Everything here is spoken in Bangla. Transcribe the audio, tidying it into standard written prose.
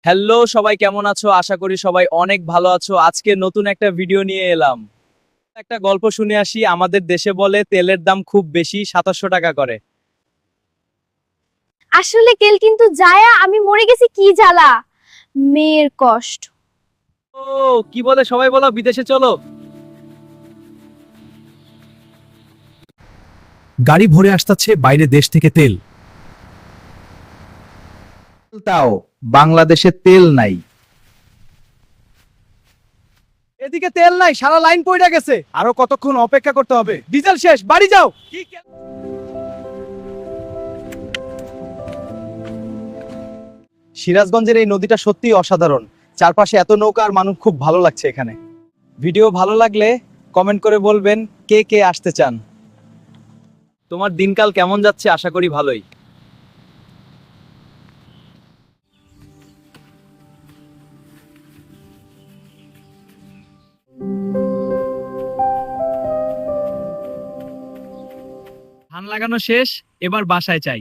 হ্যালো সবাই, কেমন আছো? আশা করি সবাই অনেক ভালো আছো। আজকে নতুন একটা ভিডিও নিয়ে এলাম। একটা গল্প শুনে আসি। আমাদের দেশে বলে তেলের দাম খুব বেশি, 2700 টাকা করে। আসলে কেল কিন্তু জায়া আমি মরে গেছি কি জ্বালা মেয়ের কষ্ট। ও, কি বলে সবাই, বলো বিদেশে চলো। গাড়ি ভরে আসতেছে বাইরে দেশ থেকে তেল। তাও বাংলাদেশে তেল নাই। এদিকে তেল নাই, সারা লাইন পড়ে গেছে। আরো কতক্ষণ অপেক্ষা করতে হবে? ডিজেল শেষ, বাড়ি যাও। সিরাজগঞ্জের এই নদীটা সত্যিই অসাধারণ। চারপাশে এত নৌকা আর মানুষ, খুব ভালো লাগছে এখানে। ভিডিও ভালো লাগলে কমেন্ট করে বলবেন কে কে আসতে চান। তোমার দিনকাল কেমন যাচ্ছে? আশা করি ভালোই। ধান লাগানো শেষ, এবার বাসায় চাই।